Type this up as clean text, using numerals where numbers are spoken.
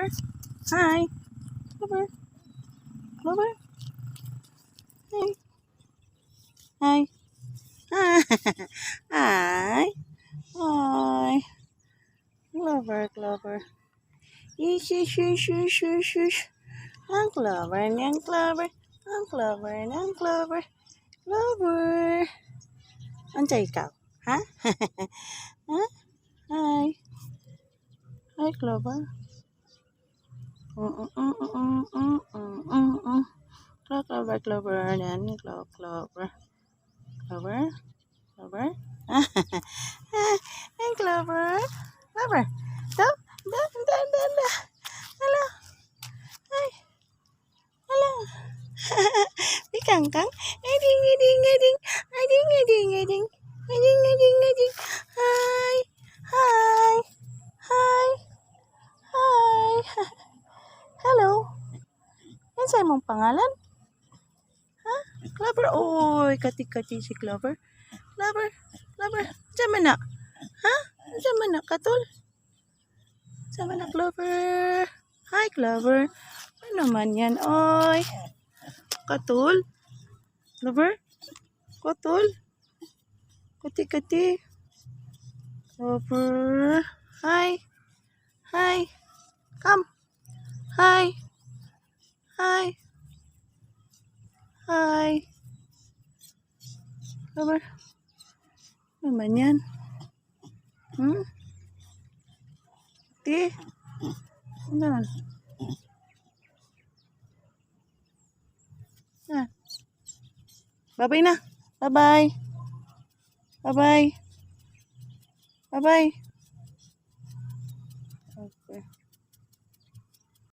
Clover. Hi. Clover. Clover. Hi. Hi. Hi. Hi. Hi. Clover, Clover. Ish, ish, ish, ish, ish, ish. Ang Clover, niyang Clover. Ang Clover, niyang Clover. Clover. Andiyan ikaw? Ha? Ha? Hi. Hi, Clover. Clover, Clover. Yan, Clover. Clover. Clover. Hi, Clover. Clover. Da. Hello. Hi. Hello. Di kangkang. Ading, ading, ading. Ading, ading, ading. Ading, ading, ading. Hi. Hi. Hi. Hi. Hello. Yan sa imong pangalan? Ha? Clover. Oy, kati-kati si Clover. Clover. Clover. Diyan man na. Ha? Diyan man na, katul. Diyan man na, Clover. Hi, Clover. Ano naman yan, oy? Katul. Clover. Katul. Kati-kati. Clover. Hi. Hi. Come. Hi. Hi. Hi. Clover. Ano naman yan? Hmm? Ti? Ano? Ah. Bye-bye na. Bye-bye. Bye-bye. Bye-bye.